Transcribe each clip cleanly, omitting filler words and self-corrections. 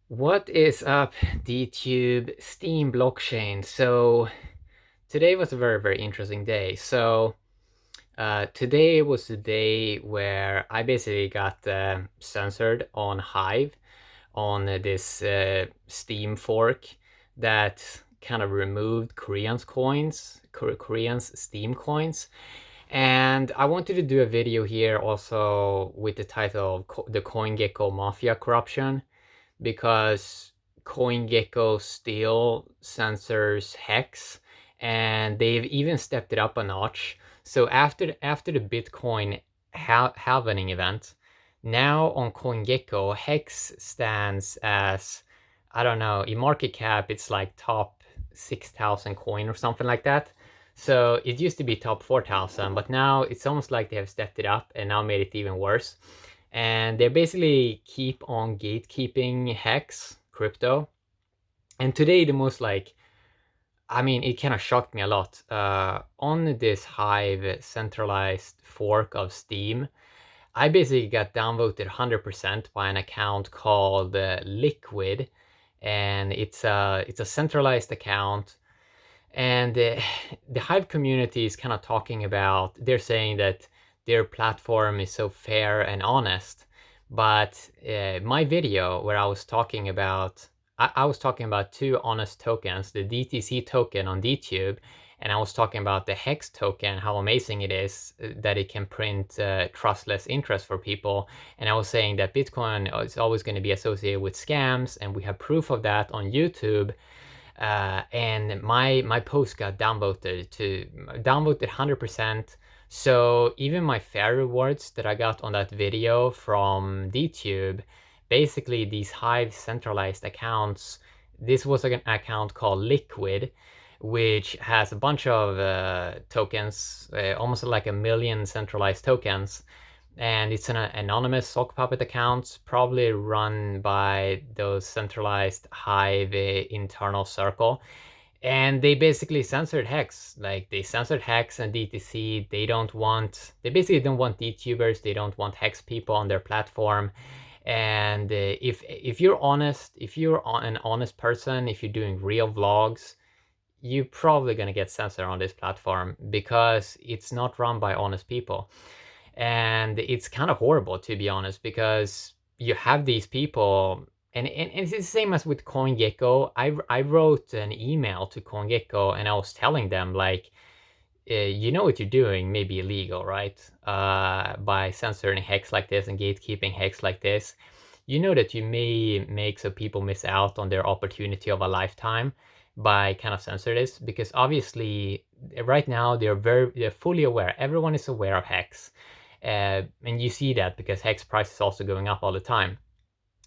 What is up, d.tube Steem blockchain? So today was a very interesting day. Today was the day where I basically got censored on Hive on this Steem fork that kind of removed Korean's Steem coins. And I wanted to do a video here also with the title of the CoinGecko Mafia corruption, because CoinGecko still censors hex, and they've even stepped it up a notch. So after the Bitcoin halvening event, now on CoinGecko, hex stands as, I don't know, in market cap it's like top 6,000 coin or something like that. So it used to be top 4,000, but now it's almost like they have stepped it up and now made it even worse. And they basically keep on gatekeeping hex crypto. And today the most it kind of shocked me a lot. On this Hive centralized fork of Steem, I basically got downvoted 100% by an account called Liquid, and it's a centralized account. And the Hive community is kind of talking about, they're saying that their platform is so fair and honest. But my video where I was talking about, I was talking about two honest tokens, the DTC token on d.tube, and I was talking about the Hex token, how amazing it is that it can print trustless interest for people. And I was saying that Bitcoin is always going to be associated with scams, and we have proof of that on YouTube. And my post got downvoted 100%. So even my fair rewards that I got on that video from d.tube, basically these Hive centralized accounts, this was an account called Liquid, which has a bunch of tokens, almost like a million centralized tokens. And it's an anonymous sock puppet account, probably run by those centralized Hive internal circle. And they basically censored hex. Like, they censored hex and DTC. They basically don't want d.tubers. They don't want hex people on their platform. And if you're honest, if you're an honest person, if you're doing real vlogs, you're probably going to get censored on this platform because it's not run by honest people. And it's kind of horrible, to be honest, because you have these people, and it's the same as with CoinGecko. I wrote an email to CoinGecko and I was telling them, like, you know what you're doing may be illegal, right? By censoring hex like this and gatekeeping hex like this. You know that you may make so people miss out on their opportunity of a lifetime by kind of censor this, because obviously right now they're fully aware. Everyone is aware of hex. And you see that because hex price is also going up all the time.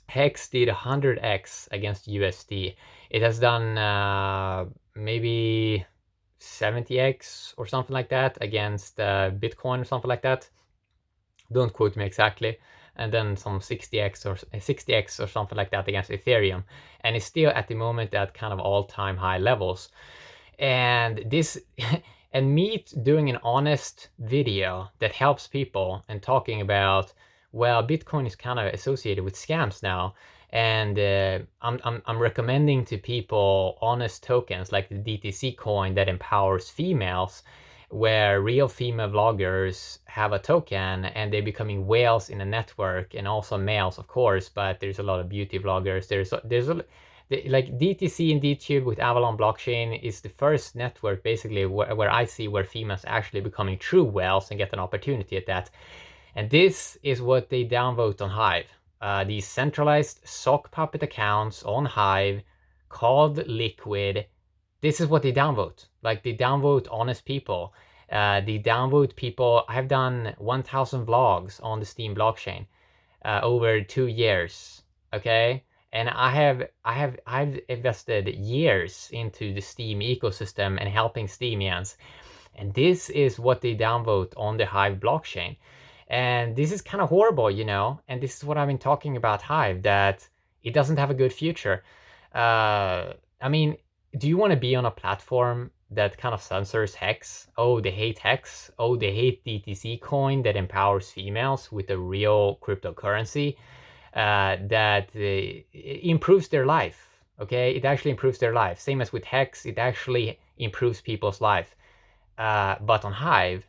Hex did 100x against USD. It has done maybe 70x or something like that against Bitcoin or something like that. Don't quote me exactly. And then some 60x or something like that against Ethereum. And it's still at the moment at kind of all-time high levels. And this and me doing an honest video that helps people and talking about, well, Bitcoin is kind of associated with scams now, and I'm recommending to people honest tokens like the DTC coin that empowers females, where real female vloggers have a token and they're becoming whales in a network, and also males, of course, but there's a lot of beauty vloggers. Like DTC and d.tube with Avalon blockchain is the first network basically where I see where females actually becoming true whales and get an opportunity at that. And this is what they downvote on Hive. These centralized sock puppet accounts on Hive called Liquid. This is what they downvote. Like, they downvote honest people. They downvote people. I've done 1,000 vlogs on the Steem blockchain over 2 years. Okay. And I've invested years into the Steem ecosystem and helping Steemians. And this is what they downvote on the Hive blockchain. And this is kind of horrible, you know? And this is what I've been talking about Hive, that it doesn't have a good future. I mean, do you want to be on a platform that kind of censors hex? Oh, they hate hex. Oh, they hate DTC coin that empowers females with a real cryptocurrency. that improves their life. Okay, it actually improves their life. Same as with Hex, it actually improves people's life. But on Hive,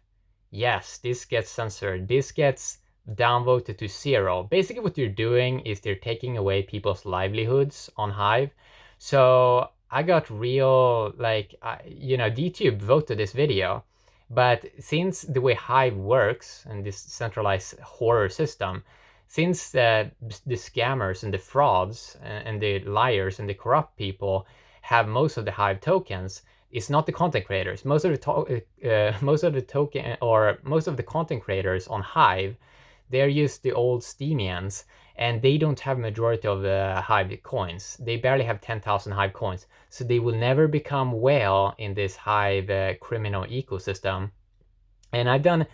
yes, this gets censored. This gets downvoted to 0. Basically, what you're doing is they're taking away people's livelihoods on Hive. So I got real, like, d.tube voted this video. But since the way Hive works and this centralized horror system, since the scammers and the frauds and the liars and the corrupt people have most of the Hive tokens, it's not the content creators. Most of the content creators on Hive, they're just the old Steemians, and they don't have majority of the Hive coins. They barely have 10,000 Hive coins, so they will never become well in this Hive criminal ecosystem. And I've done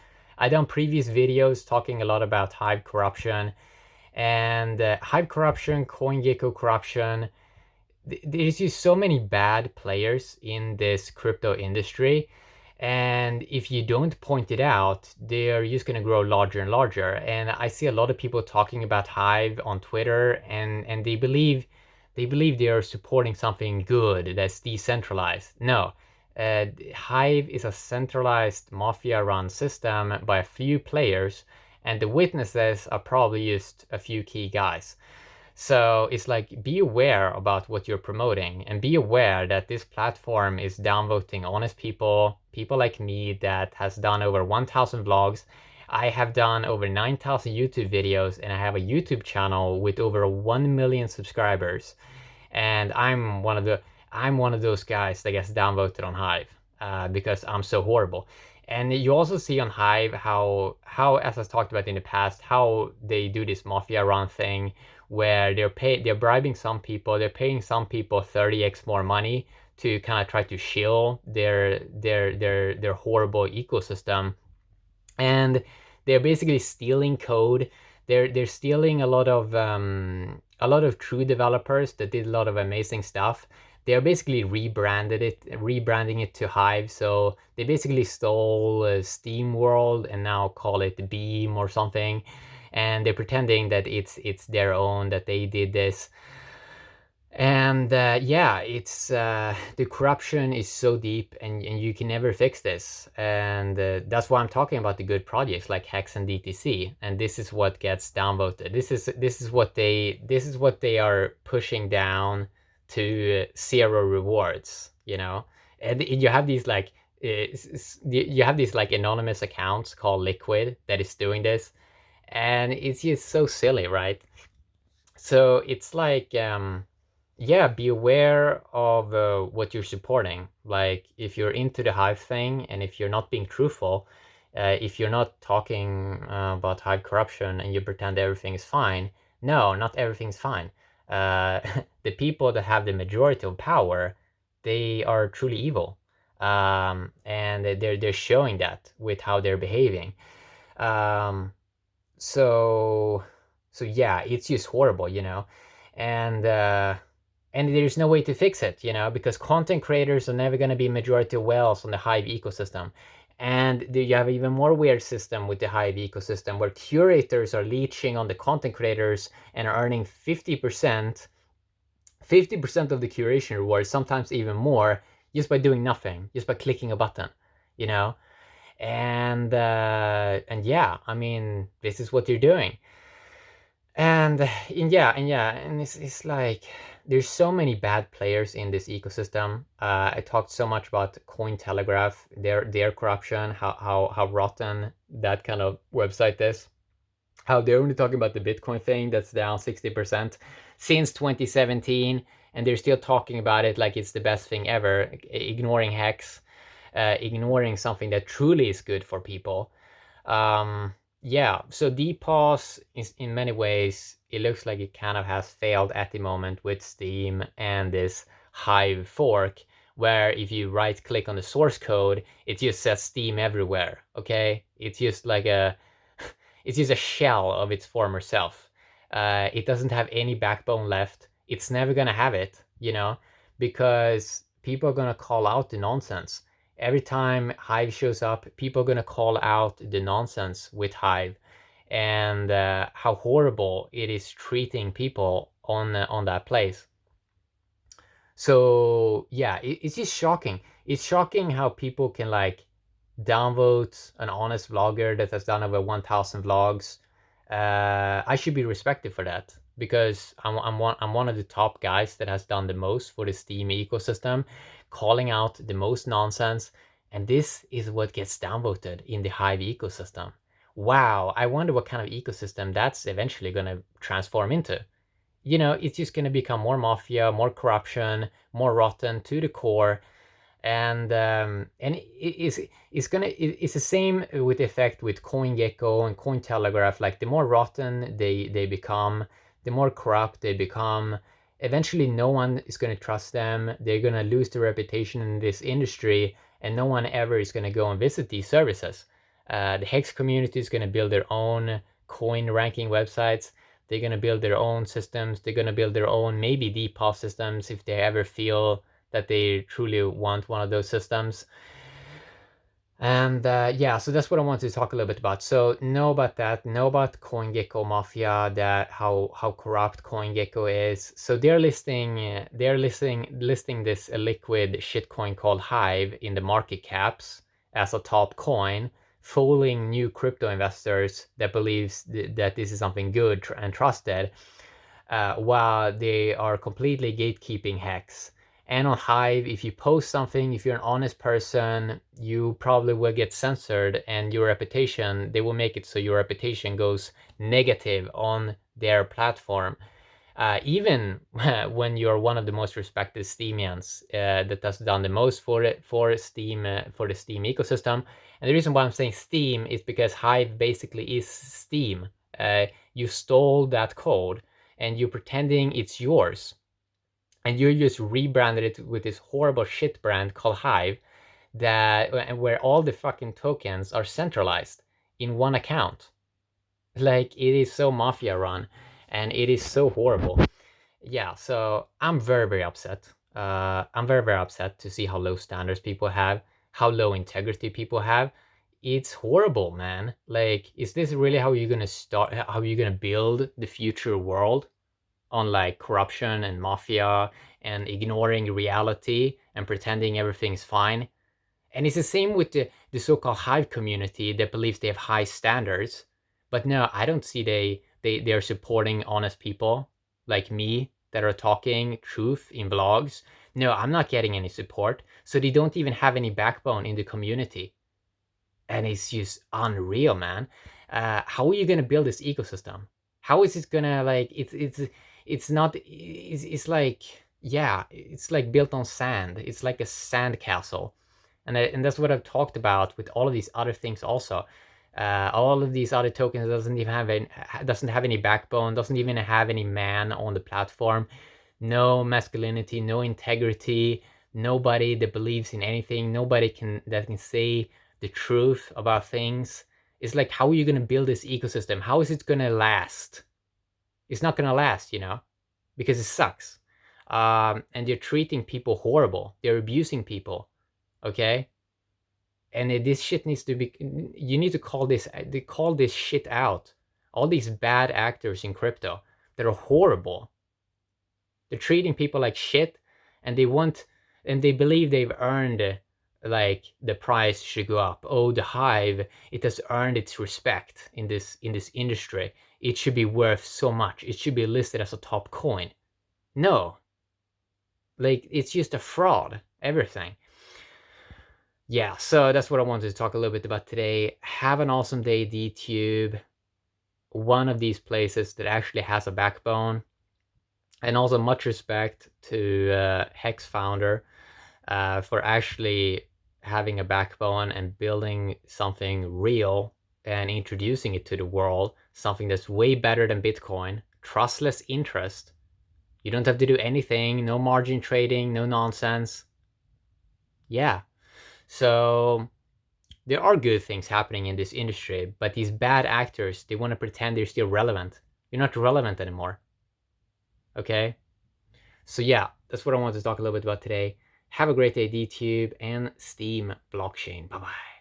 previous videos talking a lot about Hive corruption, and Hive corruption, CoinGecko corruption. There's just so many bad players in this crypto industry, and if you don't point it out, they're just going to grow larger and larger. And I see a lot of people talking about Hive on Twitter, and they believe they are supporting something good that's decentralized. No, Hive is a centralized mafia-run system by a few players, and the witnesses are probably just a few key guys. So it's like, be aware about what you're promoting, and be aware that this platform is downvoting honest people, people like me that has done over 1,000 vlogs. I have done over 9,000 YouTube videos, and I have a YouTube channel with over 1 million subscribers. And I'm one of those guys that gets downvoted on Hive because I'm so horrible. And you also see on Hive how, as I talked about in the past, how they do this mafia run thing where they're bribing some people, they're paying some people 30x more money to kind of try to shill their horrible ecosystem. And they're basically stealing code. They're stealing a lot of true developers that did a lot of amazing stuff. They're basically rebranding it to Hive. So they basically stole Steam World and now call it Beam or something, and they're pretending that it's their own, that they did this. And yeah, it's the corruption is so deep, and you can never fix this. And that's why I'm talking about the good projects like Hex and DTC. And this is what gets downvoted. This is what they are pushing down to 0 rewards. And you have these like anonymous accounts called Liquid that is doing this, and it's just so silly, right? So it's like yeah, be aware of what you're supporting. Like, if you're into the Hive thing, and if you're not being truthful, if you're not talking about Hive corruption and you pretend everything is fine, no, not everything's fine. The people that have the majority of power, they are truly evil, and they're showing that with how they're behaving. Um, so yeah, it's just horrible, and there's no way to fix it, because content creators are never going to be majority whales on the Hive ecosystem. And you have even more weird system with the Hive ecosystem where curators are leeching on the content creators and are earning 50% of the curation reward, sometimes even more, just by doing nothing, just by clicking a button, you know and yeah, I mean, this is what you're doing. And it's like, there's so many bad players in this ecosystem. I talked so much about Cointelegraph, their corruption, how rotten that kind of website is, how they're only talking about the Bitcoin thing that's down 60% since 2017, and they're still talking about it like it's the best thing ever, ignoring Hex, ignoring something that truly is good for people. Yeah, so DPOS is, in many ways, it looks like it kind of has failed at the moment with Steem and this Hive fork, where if you right click on the source code, it just says Steem everywhere. Okay, it's just like it's just a shell of its former self. It doesn't have any backbone left. It's never gonna have it, because people are gonna call out the nonsense. Every time Hive shows up, people are going to call out the nonsense with Hive. and how horrible it is treating people on that place. So yeah, it's just shocking. It's shocking how people can like downvote an honest vlogger that has done over 1,000 vlogs. I should be respected for that because I'm one of the top guys that has done the most for the Steem ecosystem, calling out the most nonsense, and this is what gets downvoted in the Hive ecosystem. Wow, I wonder what kind of ecosystem that's eventually going to transform into. You know, it's just going to become more mafia, more corruption, more rotten to the core, and it's the same with the effect with CoinGecko and Cointelegraph. Like the more rotten they become, the more corrupt they become. Eventually, no one is going to trust them. They're going to lose their reputation in this industry, and no one ever is going to go and visit these services. The Hex community is going to build their own coin ranking websites. They're going to build their own systems. They're going to build their own maybe DPOS systems if they ever feel that they truly want one of those systems. And yeah, so that's what I wanted to talk a little bit about. So know about that, know about CoinGecko Mafia, that how corrupt CoinGecko is. So they're listing this liquid shitcoin called Hive in the market caps as a top coin, fooling new crypto investors that believes that this is something good and trusted, while they are completely gatekeeping Hex. And on Hive, if you post something, if you're an honest person, you probably will get censored, and your reputation, they will make it so your reputation goes negative on their platform. Even when you're one of the most respected Steemians that has done the most for Steem, for the Steem ecosystem. And the reason why I'm saying Steem is because Hive basically is Steem. You stole that code and you're pretending it's yours, and you just rebranded it with this horrible shit brand called Hive, that where all the fucking tokens are centralized in one account. Like, it is so mafia run, and it is so horrible. Yeah, so I'm very upset. I'm very upset to see how low standards people have, how low integrity people have. It's horrible, man. Like, is this really how you're gonna start? How you're gonna build the future world? On like corruption and mafia and ignoring reality and pretending everything's fine. And it's the same with the so-called Hive community that believes they have high standards. But no, I don't see they're supporting honest people like me that are talking truth in vlogs. No, I'm not getting any support. So they don't even have any backbone in the community. And it's just unreal, man. How are you gonna build this ecosystem? How is it gonna like? It's not. It's like, yeah, it's like built on sand. It's like a sand castle, and that's what I've talked about with all of these other things also. All of these other tokens doesn't have any backbone, doesn't even have any man on the platform. No masculinity, no integrity, nobody that believes in anything, nobody that can say the truth about things. It's like, how are you going to build this ecosystem? How is it going to last? It's not going to last, you know, because it sucks. And they're treating people horrible. They're abusing people. Okay. And this shit needs to be, you need to call this shit out. All these bad actors in crypto that are horrible. They're treating people like shit, and they believe they've earned, like, the price should go up. Oh, the Hive, it has earned its respect in this industry. It should be worth so much. It should be listed as a top coin. No, like, it's just a fraud. Everything. Yeah, so that's what I wanted to talk a little bit about today. Have an awesome day, d.tube. One of these places that actually has a backbone. And also much respect to Hex founder for actually having a backbone and building something real and introducing it to the world, something that's way better than Bitcoin, trustless interest. You don't have to do anything, no margin trading, no nonsense. Yeah, so there are good things happening in this industry, but these bad actors, they want to pretend they're still relevant. You're not relevant anymore. Okay? So yeah, that's what I wanted to talk a little bit about today. Have a great day, d.tube and Steem blockchain. Bye-bye.